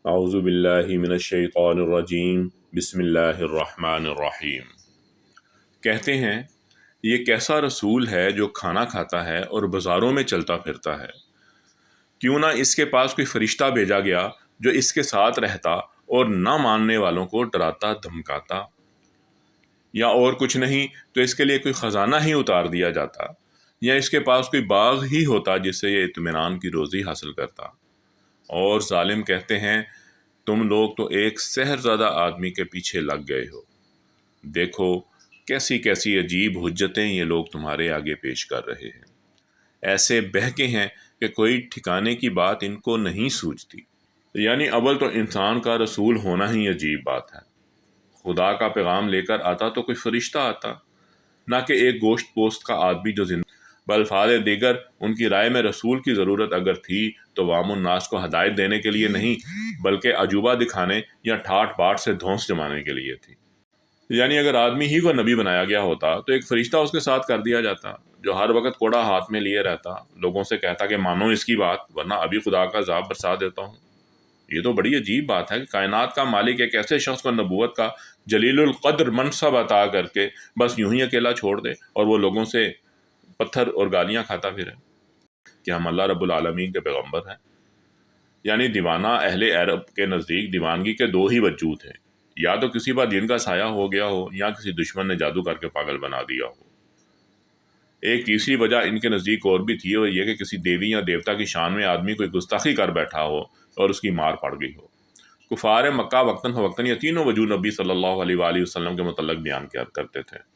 اعوذ باللہ من الشیطان الرجیم بسم اللہ الرحمن الرحیم۔ کہتے ہیں یہ کیسا رسول ہے جو کھانا کھاتا ہے اور بازاروں میں چلتا پھرتا ہے، کیوں نہ اس کے پاس کوئی فرشتہ بھیجا گیا جو اس کے ساتھ رہتا اور نہ ماننے والوں کو ڈراتا دھمکاتا، یا اور کچھ نہیں تو اس کے لیے کوئی خزانہ ہی اتار دیا جاتا، یا اس کے پاس کوئی باغ ہی ہوتا جس سے یہ اطمینان کی روزی حاصل کرتا۔ اور ظالم کہتے ہیں تم لوگ تو ایک سحرزادہ آدمی کے پیچھے لگ گئے ہو، دیکھو کیسی کیسی عجیب حجتیں یہ لوگ تمہارے آگے پیش کر رہے ہیں، ایسے بہکے ہیں کہ کوئی ٹھکانے کی بات ان کو نہیں سوچتی۔ یعنی اول تو انسان کا رسول ہونا ہی عجیب بات ہے، خدا کا پیغام لے کر آتا تو کوئی فرشتہ آتا، نہ کہ ایک گوشت پوست کا آدمی جو زندہ۔ بالفاظ دیگر ان کی رائے میں رسول کی ضرورت اگر تھی تو عوام الناس کو ہدایت دینے کے لیے نہیں بلکہ عجوبہ دکھانے یا ٹھاٹ باٹ سے دھونس جمانے کے لیے تھی۔ یعنی اگر آدمی ہی کو نبی بنایا گیا ہوتا تو ایک فرشتہ اس کے ساتھ کر دیا جاتا جو ہر وقت کوڑا ہاتھ میں لیے رہتا، لوگوں سے کہتا کہ مانو اس کی بات ورنہ ابھی خدا کا عذاب برسا دیتا ہوں۔ یہ تو بڑی عجیب بات ہے کہ کائنات کا مالک ایک ایسے شخص کو نبوت کا جلیل القدر منصب عطا کر کے بس یوں ہی اکیلا چھوڑ دے اور وہ لوگوں سے پتھر اور گالیاں کھاتا پھرے کہ ہم اللہ رب العالمین کے پیغمبر ہیں۔ یعنی دیوانہ اہل عرب کے نزدیک دیوانگی کے دو ہی وجود ہیں، یا تو کسی پر جن کا سایہ ہو گیا ہو یا کسی دشمن نے جادو کر کے پاگل بنا دیا ہو۔ ایک تیسری وجہ ان کے نزدیک اور بھی تھی، وہ یہ کہ کسی دیوی یا دیوتا کی شان میں آدمی کوئی گستاخی کر بیٹھا ہو اور اس کی مار پڑ گئی ہو۔ کفار مکہ وقتاً فوقتاً یہ تینوں وجوہ نبی صلی اللہ علیہ وآلہ وسلم کے متعلق بیان کیا کرتے تھے۔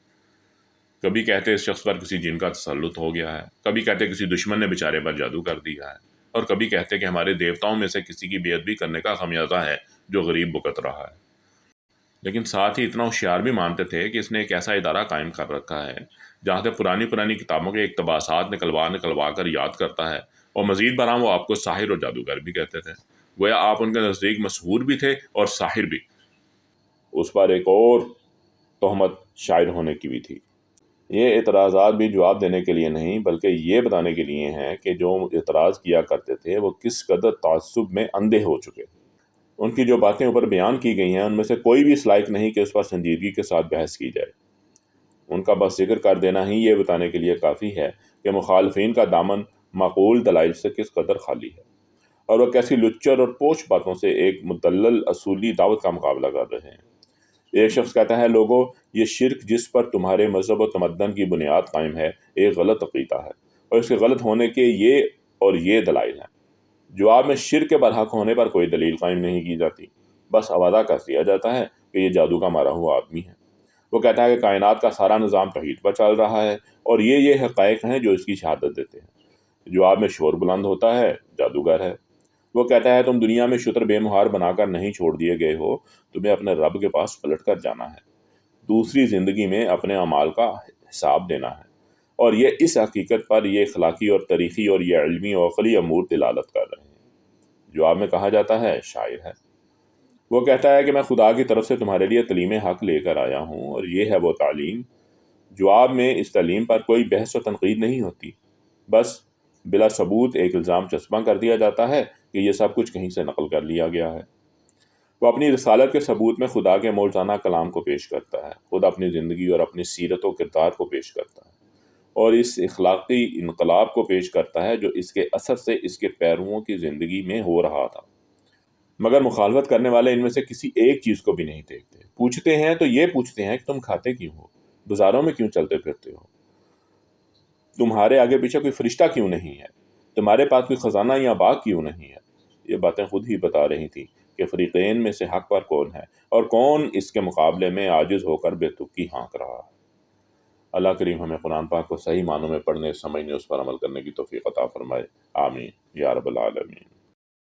کبھی کہتے اس شخص پر کسی جن کا تسلط ہو گیا ہے، کبھی کہتے کسی دشمن نے بیچارے پر جادو کر دیا ہے، اور کبھی کہتے کہ ہمارے دیوتاؤں میں سے کسی کی بے ادبی کرنے کا خمیازہ ہے جو غریب بکت رہا ہے۔ لیکن ساتھ ہی اتنا ہوشیار بھی مانتے تھے کہ اس نے ایک ایسا ادارہ قائم کر رکھا ہے جہاں سے پرانی کتابوں کے اقتباسات نکلوا کر یاد کرتا ہے، اور مزید برآں وہ آپ کو ساحر اور جادوگر بھی کہتے تھے، گویا آپ ان کے نزدیک مسحور بھی تھے اور ساحر بھی۔ اس پر ایک اور تہمت شاعر ہونے کی بھی تھی۔ یہ اعتراضات بھی جواب دینے کے لیے نہیں بلکہ یہ بتانے کے لیے ہیں کہ جو اعتراض کیا کرتے تھے وہ کس قدر تعصب میں اندھے ہو چکے۔ ان کی جو باتیں اوپر بیان کی گئی ہیں ان میں سے کوئی بھی اس لائق نہیں کہ اس پر سنجیدگی کے ساتھ بحث کی جائے۔ ان کا بس ذکر کر دینا ہی یہ بتانے کے لیے کافی ہے کہ مخالفین کا دامن معقول دلائل سے کس قدر خالی ہے، اور وہ کیسی لچر اور پوچھ باتوں سے ایک مدلل اصولی دعوت کا مقابلہ کر رہے ہیں۔ ایک شخص کہتا ہے لوگوں یہ شرک جس پر تمہارے مذہب و تمدن کی بنیاد قائم ہے ایک غلط عقیدہ ہے، اور اس کے غلط ہونے کے یہ اور یہ دلائل ہیں۔ جواب میں شرک کے برحق ہونے پر کوئی دلیل قائم نہیں کی جاتی، بس حوالہ کر دیا جاتا ہے کہ یہ جادو کا مارا ہوا آدمی ہے۔ وہ کہتا ہے کہ کائنات کا سارا نظام توحید پر چل رہا ہے اور یہ حقائق ہیں جو اس کی شہادت دیتے ہیں۔ جواب میں شور بلند ہوتا ہے جادوگر ہے۔ وہ کہتا ہے تم دنیا میں شتر بے مہار بنا کر نہیں چھوڑ دیے گئے ہو، تمہیں اپنے رب کے پاس پلٹ کر جانا ہے، دوسری زندگی میں اپنے اعمال کا حساب دینا ہے، اور یہ اس حقیقت پر یہ اخلاقی اور تاریخی اور یہ علمی اور عقلی امور دلالت کر رہے ہیں۔ جواب میں کہا جاتا ہے شاعر ہے۔ وہ کہتا ہے کہ میں خدا کی طرف سے تمہارے لیے تعلیم حق لے کر آیا ہوں، اور یہ ہے وہ تعلیم۔ جواب میں اس تعلیم پر کوئی بحث و تنقید نہیں ہوتی، بس بلا ثبوت ایک الزام چسپاں کر دیا جاتا ہے کہ یہ سب کچھ کہیں سے نقل کر لیا گیا ہے۔ وہ اپنی رسالت کے ثبوت میں خدا کے موجزانہ کلام کو پیش کرتا ہے، خود اپنی زندگی اور اپنی سیرت و کردار کو پیش کرتا ہے، اور اس اخلاقی انقلاب کو پیش کرتا ہے جو اس کے اثر سے اس کے پیرووں کی زندگی میں ہو رہا تھا۔ مگر مخالفت کرنے والے ان میں سے کسی ایک چیز کو بھی نہیں دیکھتے۔ پوچھتے ہیں تو یہ پوچھتے ہیں کہ تم کھاتے کیوں ہو، بازاروں میں کیوں چلتے پھرتے ہو، تمہارے آگے پیچھے کوئی فرشتہ کیوں نہیں ہے، تمہارے پاس کوئی خزانہ یا باغ کیوں نہیں ہے۔ یہ باتیں خود ہی بتا رہی تھی کہ فریقین میں سے حق پر کون ہے اور کون اس کے مقابلے میں عاجز ہو کر بے تکی ہانک رہا ہے۔ اللہ کریم ہمیں قرآن پاک کو صحیح معنوں میں پڑھنے، سمجھنے، اس پر عمل کرنے کی توفیق عطا فرمائے، آمین یا رب العالمین۔